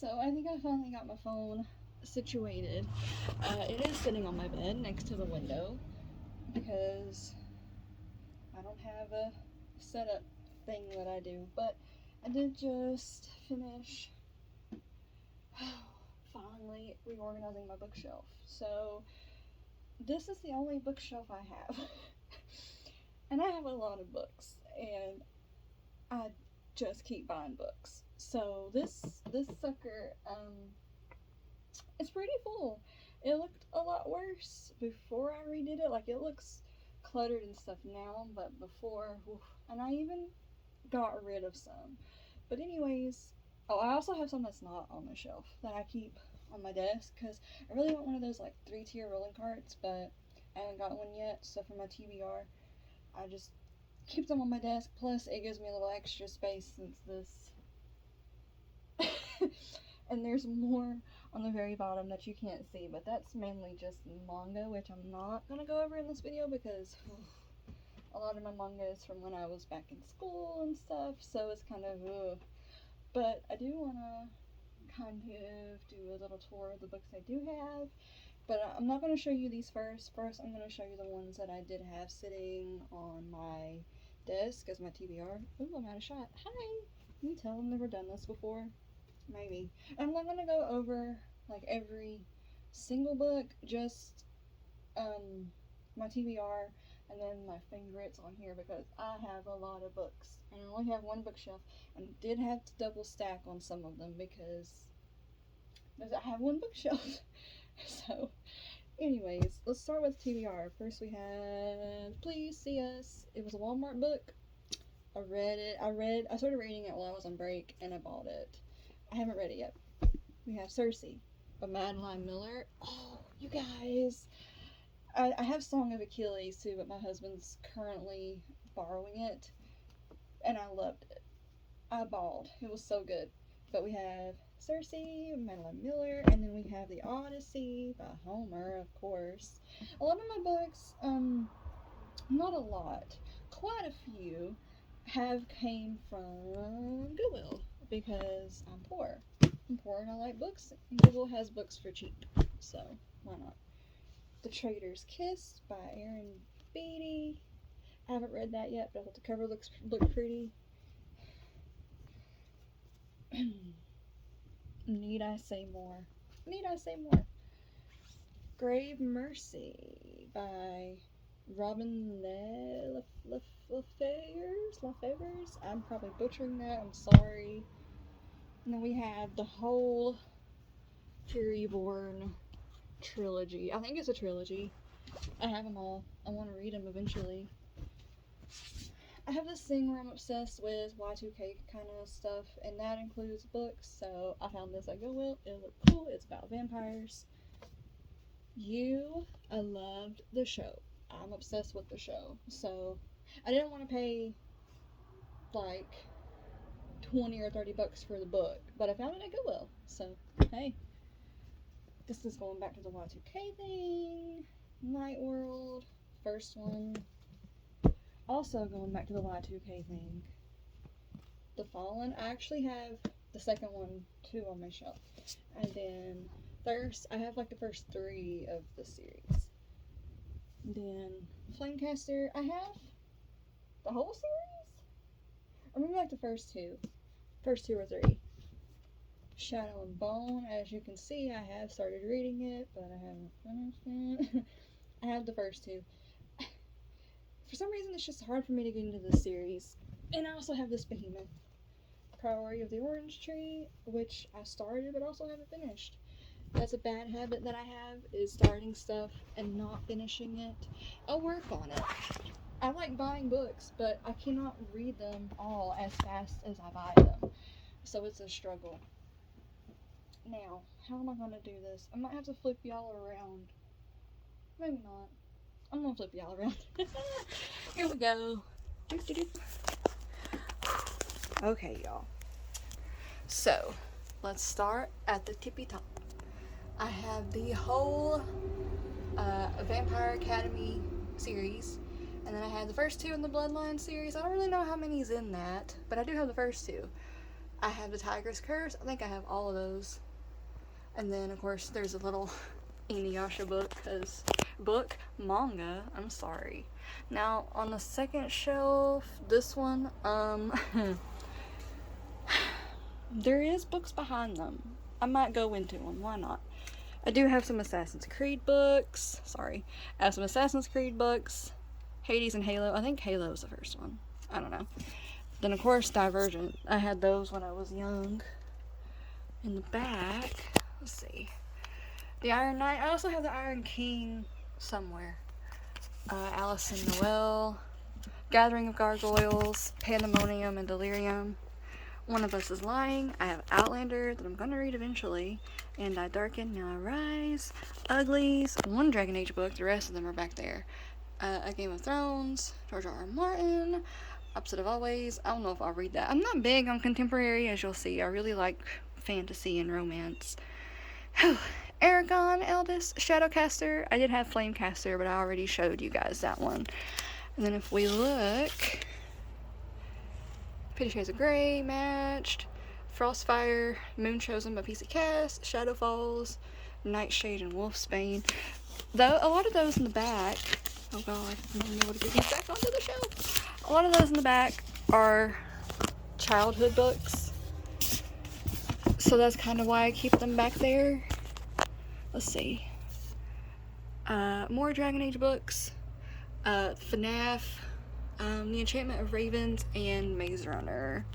So I think I finally got my phone situated. It is sitting on my bed next to the window because I don't have a setup thing that I do, but I did just finish finally reorganizing my bookshelf. So this is the only bookshelf I have. And I have a lot of books, and I just keep buying books. So this sucker, it's pretty full. It looked a lot worse before I redid it. Like, it looks cluttered and stuff now, but before, oof. And I even got rid of some. But anyways, oh, I also have some that's not on the shelf that I keep on my desk because I really want one of those like 3-tier rolling carts, but I haven't got one yet. So for my TBR, I just keep them on my desk. Plus, it gives me a little extra space since this. And there's more on the very bottom that you can't see, but that's mainly just manga, which I'm not gonna go over in this video because a lot of my manga is from when I was back in school and stuff, so it's kind of but I do want to kind of do a little tour of the books I do have, but I'm not going to show you these first. I'm going to show you the ones that I did have sitting on my desk as my TBR. Ooh, I'm out of shot. Hi! Can you tell I've never done this before? Maybe. I'm not going to go over like every single book, just my TBR and then my favorites on here because I have a lot of books and I only have one bookshelf and did have to double stack on some of them because I have one bookshelf. So anyways, let's start with TBR. First we have Please See Us. It was a Walmart book. I read it. I started reading it while I was on break and I bought it. I haven't read it yet. We have Circe by Madeline Miller. Oh, you guys. I have Song of Achilles too, but my husband's currently borrowing it, and I loved it. I bawled. It was so good. But we have Circe, Madeline Miller, and then we have The Odyssey by Homer, of course. A lot of my books, not a lot, quite a few, have came from Goodwill because I'm poor. I'm poor and I like books, and Goodwill has books for cheap, so why not? The Trader's Kiss by Aaron Beatty. I haven't read that yet, but I thought the cover looked pretty. Need I say more? Need I say more? Grave Mercy by Robin LaFevers. I'm probably butchering that. I'm sorry. And then we have the whole Furyborn trilogy. I think it's a trilogy. I have them all. I want to read them eventually. I have this thing where I'm obsessed with Y2K kind of stuff, and that includes books, so I found this at Goodwill. It looked cool. It's about vampires. I loved the show. I'm obsessed with the show, so I didn't want to pay like 20 or 30 bucks for the book, but I found it at Goodwill, so hey. This is going back to the Y2K thing. Night World, first one. Also going back to the Y2K thing. The Fallen. I actually have the second one too on my shelf. And then Thirst. I have like the first 3 of the series. And then Flamecaster. I have the whole series? Or maybe like the first 2. First 2 or 3. Shadow and Bone. As you can see, I have started reading it, but I haven't finished it. I have the first 2. For some reason, it's just hard for me to get into this series. And I also have this behemoth, Priority of the Orange Tree, which I started but also haven't finished. That's a bad habit that I have, is starting stuff and not finishing it. I'll work on it. I like buying books, but I cannot read them all as fast as I buy them. So it's a struggle. Now, how am I going to do this? I might have to flip y'all around. Maybe not. I'm going to flip y'all around. Here we go. Okay, y'all. So, let's start at the tippy top. I have the whole Vampire Academy series, and then I have the first 2 in the Bloodline series. I don't really know how many's in that, but I do have the first 2. I have the Tiger's Curse. I think I have all of those. And then, of course, there's a little Inuyasha manga. I'm sorry. Now, on the second shelf, this one, there is books behind them. I might go into them. Why not? I do have some Assassin's Creed books. Sorry. I have some Assassin's Creed books. Hades and Halo. I think Halo is the first one. I don't know. Then, of course, Divergent. I had those when I was young. In the back, let's see. The Iron Knight. I also have the Iron King somewhere. Alice and Noel. Gathering of Gargoyles. Pandemonium and Delirium. One of Us is Lying. I have Outlander that I'm going to read eventually. And I Darken, Now I Rise. Uglies. One Dragon Age book. The rest of them are back there. A Game of Thrones. George R.R. Martin. Opposite of Always. I don't know if I'll read that. I'm not big on contemporary, as you'll see. I really like fantasy and romance. Aragon, Eldest, Shadowcaster. I did have Flamecaster, but I already showed you guys that one. And then if we look, 50 Shades of Grey, Matched, Frostfire, Moon Chosen by PC Cast, Shadow Falls, Nightshade, and Wolfsbane. Though a lot of those in the back, oh god, I'm not able to get these back onto the shelf. A lot of those in the back are childhood books. So that's kind of why I keep them back there. Let's see. More Dragon Age books. FNAF. The Enchantment of Ravens and Maze Runner.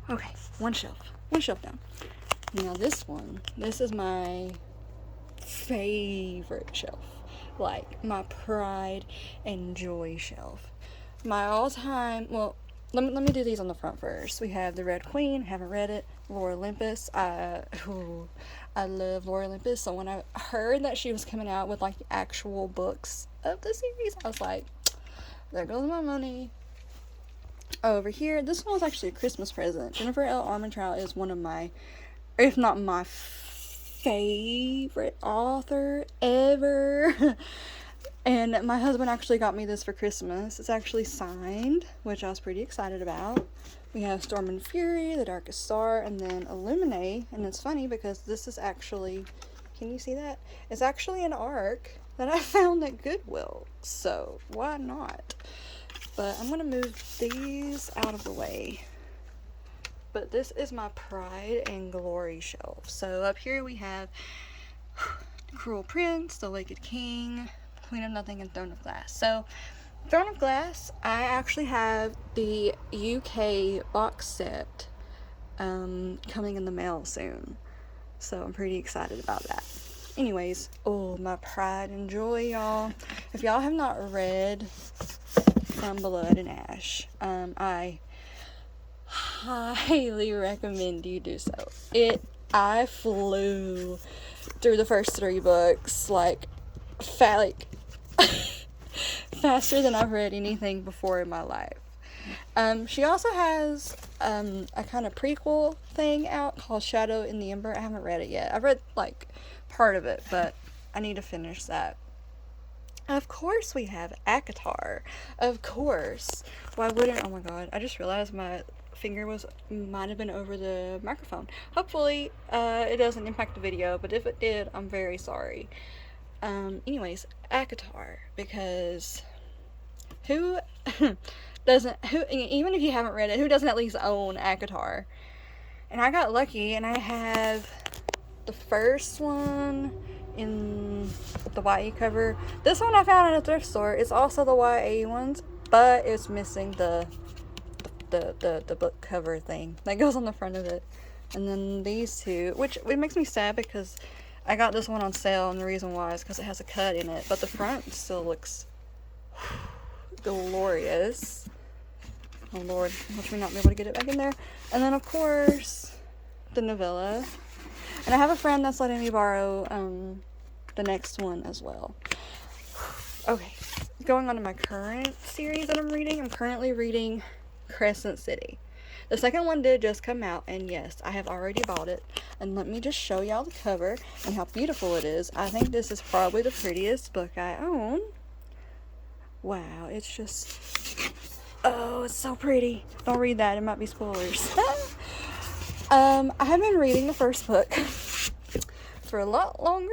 Okay, one shelf down. Now this is my favorite shelf. Like, my pride and joy shelf. My all-time, well, let me do these on the front first. We have The Red Queen, haven't read it. Lore Olympus. I love Lore Olympus. So when I heard that she was coming out with like the actual books of the series, I was like, there goes my money. Over here, this one was actually a Christmas present. Jennifer L. Armentrout is one of my, if not my favorite author ever. And my husband actually got me this for Christmas. It's actually signed, which I was pretty excited about. We have Storm and Fury, The Darkest Star, and then Illuminae. And it's funny because this is actually, can you see that? It's actually an arc that I found at Goodwill. So, why not? But I'm going to move these out of the way. But this is my pride and glory shelf. So, up here we have Cruel Prince, The Wicked King, Queen of Nothing, and Throne of Glass. So, Throne of Glass, I actually have the UK box set coming in the mail soon. So I'm pretty excited about that. Anyways, oh, my pride and joy, y'all. If y'all have not read From Blood and Ash, I highly recommend you do so. I flew through the first 3 books faster than I've read anything before in my life. She also has a kind of prequel thing out called Shadow in the Ember. I haven't read it yet. I've read like part of it, but I need to finish that. Of course we have ACOTAR. Of course. Why wouldn't, oh my god, I just realized my finger might have been over the microphone. Hopefully it doesn't impact the video, but if it did, I'm very sorry. Anyways, ACOTAR, because who doesn't, even if you haven't read it, who doesn't at least own ACOTAR? And I got lucky, and I have the first one in the YA cover. This one I found at a thrift store. It's also the YA ones, but it's missing the book cover thing that goes on the front of it. And then these two, which it makes me sad because I got this one on sale, and the reason why is because it has a cut in it, but the front still looks glorious. Oh lord, watch me not be able to get it back in there. And then of course, the novella. And I have a friend that's letting me borrow the next one as well. Okay, going on to my current series that I'm reading. I'm currently reading Crescent City. The second one did just come out, and yes, I have already bought it. And let me just show y'all the cover and how beautiful it is. I think this is probably the prettiest book I own. Wow, it's just Oh, it's so pretty. Don't read that, it might be spoilers. I have been reading the first book for a lot longer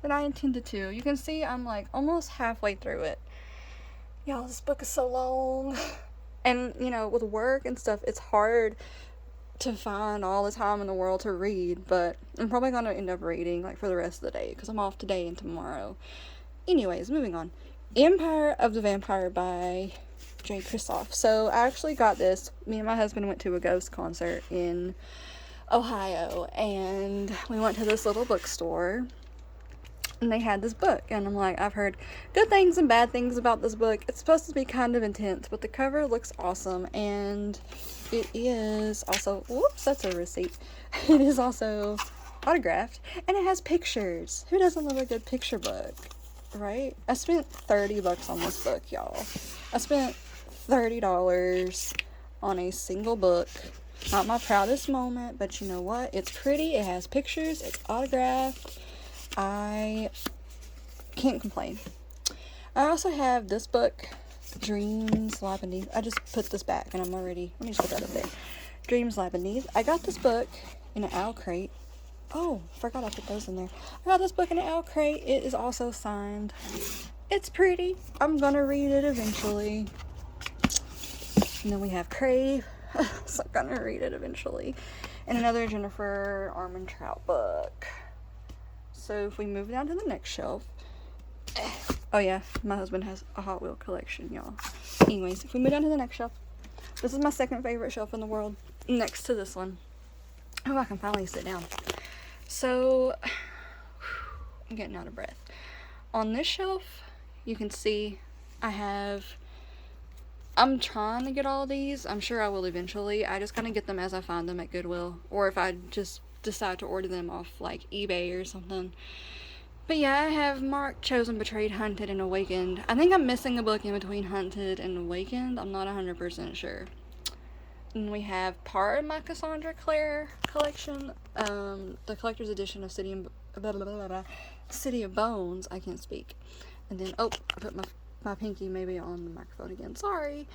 than I intended to. You can see I'm like almost halfway through it. Y'all, this book is so long. And, you know, with work and stuff, it's hard to find all the time in the world to read, but I'm probably going to end up reading, like, for the rest of the day, because I'm off today and tomorrow. Anyways, moving on. Empire of the Vampire by Jay Kristoff. So, I actually got this. Me and my husband went to a Ghost concert in Ohio, and we went to this little bookstore, and they had this book, and I'm like, I've heard good things and bad things about this book. It's supposed to be kind of intense, but the cover looks awesome, and it is also, whoops, that's a receipt. It is also autographed, and it has pictures. Who doesn't love a good picture book, right? I spent $30 on this book, y'all. I spent $30 on a single book. Not my proudest moment, but you know what? It's pretty, it has pictures, it's autographed. I can't complain. I also have this book, Dreams Lie Beneath. I just put this back and I'm already, let me just put that up there. Dreams Lie Beneath. I got this book in an owl crate. Oh, forgot I put those in there. I got this book in an owl crate. It is also signed. It's pretty. I'm gonna read it eventually. And then we have Crave. So I'm gonna read it eventually. And another Jennifer Armentrout book. So if we move down to the next shelf. Oh yeah, my husband has a Hot Wheel collection, y'all. Anyways, if we move down to the next shelf. This is my second favorite shelf in the world. Next to this one. Oh, I can finally sit down. So, I'm getting out of breath. On this shelf, you can see I'm trying to get all of these. I'm sure I will eventually. I just kind of get them as I find them at Goodwill. Or if I just decide to order them off like eBay or something. But yeah, I have Marked, Chosen, Betrayed, Hunted, and Awakened. I think I'm missing a book in between Hunted and Awakened. I'm not 100% sure. And we have part of my Cassandra Clare collection. The collector's edition of City of Bones. I can't speak. And then, oh, I put my pinky maybe on the microphone again. Sorry.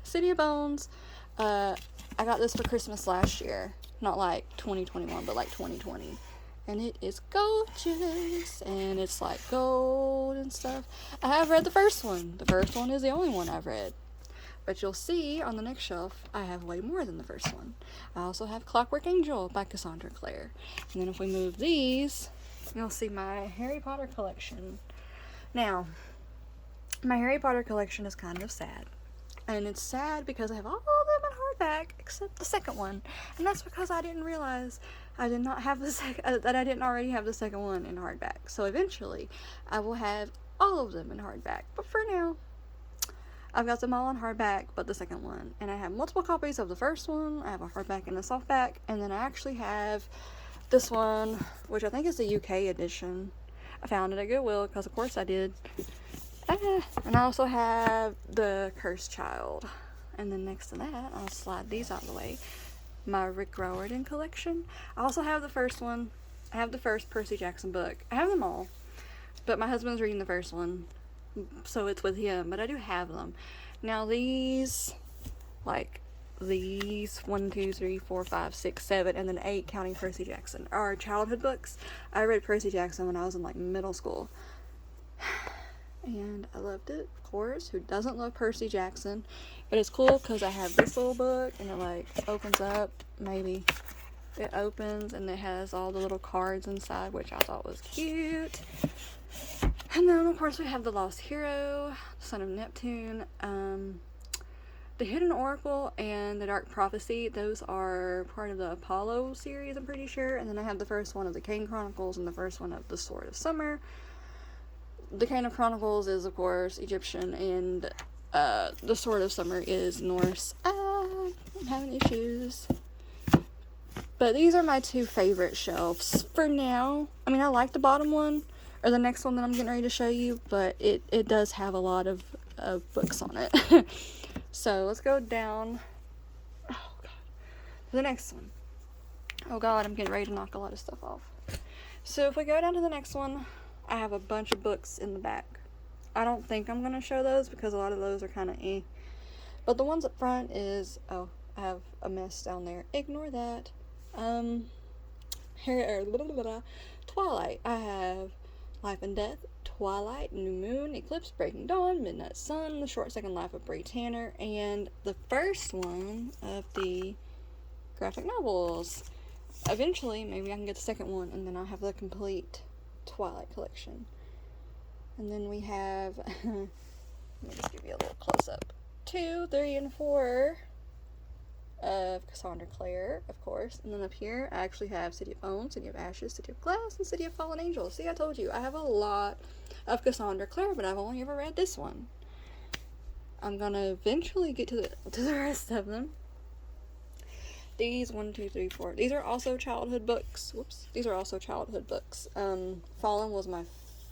City of Bones. I got this for Christmas last year. Not like 2021, but like 2020. And it is gorgeous. And it's like gold and stuff. I have read the first one. The first one is the only one I've read. But you'll see on the next shelf, I have way more than the first one. I also have Clockwork Angel by Cassandra Clare. And then if we move these, you'll see my Harry Potter collection. Now, my Harry Potter collection is kind of sad. And it's sad because I have all of them in hardback, except the second one. And that's because I didn't realize I did not have that I didn't already have the second one in hardback. So eventually, I will have all of them in hardback. But for now, I've got them all in hardback, but the second one. And I have multiple copies of the first one. I have a hardback and a softback. And then I actually have this one, which I think is the UK edition. I found it at Goodwill, because of course I did. And I also have the Cursed Child. And then next to that, I'll slide these out of the way. My Rick Riordan collection. I also have the first one. I have the first Percy Jackson book. I have them all. But my husband's reading the first one, so it's with him. But I do have them. Now these, like these 1, 2, 3, 4, 5, 6, 7, and then 8, counting Percy Jackson, are childhood books. I read Percy Jackson when I was in like middle school. And I loved it, of course. Who doesn't love Percy Jackson? But it's cool because I have this little book and it like opens up, maybe. It opens and it has all the little cards inside, which I thought was cute. And then of course we have The Lost Hero, Son of Neptune, The Hidden Oracle, and The Dark Prophecy. Those are part of the Apollo series, I'm pretty sure. And then I have the first one of the Kane Chronicles and the first one of The Sword of Summer. The Kane of Chronicles is, of course, Egyptian, and The Sword of Summer is Norse. I'm having issues. But these are my two favorite shelves for now. I mean, I like the bottom one, or the next one that I'm getting ready to show you, but it does have a lot of books on it. So, let's go down. Oh, God. The next one. Oh, God, I'm getting ready to knock a lot of stuff off. So, if we go down to the next one, I have a bunch of books in the back. I don't think I'm going to show those because a lot of those are kind of eh. But the ones up front is, oh, I have a mess down there. Ignore that. Twilight. I have Life and Death, Twilight, New Moon, Eclipse, Breaking Dawn, Midnight Sun, The Short Second Life of Bree Tanner, and the first one of the graphic novels. Eventually, maybe I can get the second one, and then I'll have the complete Twilight collection. And then we have, let me just give you a little close-up. 2, 3, and 4 of Cassandra Clare, of course. And then up here, I actually have City of Bones, City of Ashes, City of Glass, and City of Fallen Angels. See, I told you, I have a lot of Cassandra Clare, but I've only ever read this one. I'm gonna eventually get to the rest of them. These, 1, 2, 3, 4, these are also childhood books. Whoops. These are also childhood books. Fallen was my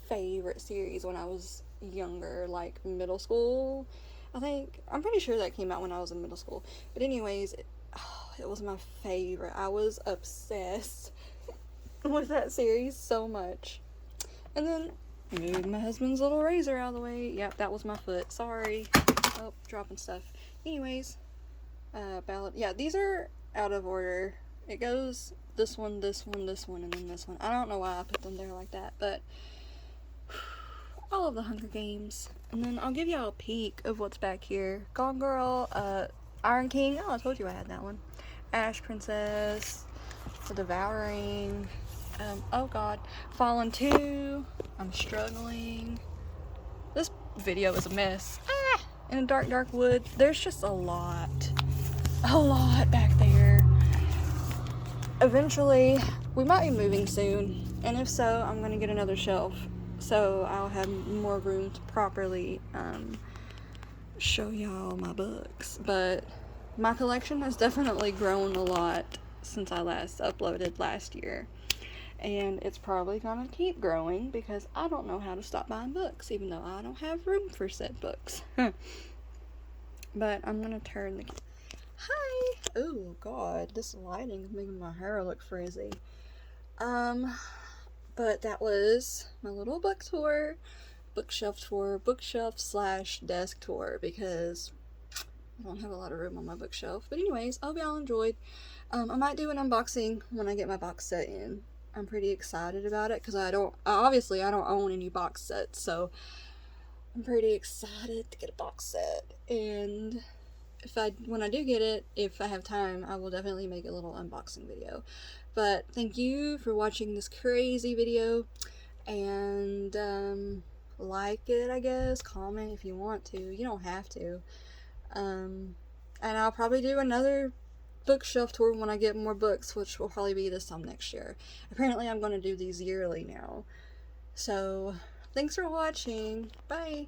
favorite series when I was younger, like middle school. I'm pretty sure that came out when I was in middle school. But anyways, it was my favorite. I was obsessed with that series so much. And then, move my husband's little razor out of the way. Yep, that was my foot. Sorry. Oh, dropping stuff. Anyways, ballad. Yeah, these are out of order. It goes this one, this one, this one, and then this one. I don't know why I put them there like that, but all of the Hunger Games. And then I'll give y'all a peek of what's back here. Gone Girl, Iron King. Oh, I told you I had that one. Ash Princess, The Devouring. Oh god, Fallen 2. I'm struggling. This video is a mess. In a dark, dark wood. There's just a lot back there. Eventually, we might be moving soon, and if so, I'm gonna get another shelf, so I'll have more room to properly show y'all my books. But my collection has definitely grown a lot since I last uploaded last year, and it's probably gonna keep growing because I don't know how to stop buying books, even though I don't have room for said books. But I'm gonna turn the hi. Oh god, this lighting is making my hair look frizzy. But that was my little book tour, bookshelf / desk tour, because I don't have a lot of room on my bookshelf. But anyways, I hope y'all enjoyed. I might do an unboxing when I get my box set in. I'm pretty excited about it because obviously I don't own any box sets, so I'm pretty excited to get a box set. And when I do get it, if I have time, I will definitely make a little unboxing video. But thank you for watching this crazy video, and like it, I guess, comment if you want to. You don't have to. And I'll probably do another bookshelf tour when I get more books, which will probably be this time next year. Apparently I'm going to do these yearly now. So thanks for watching. Bye.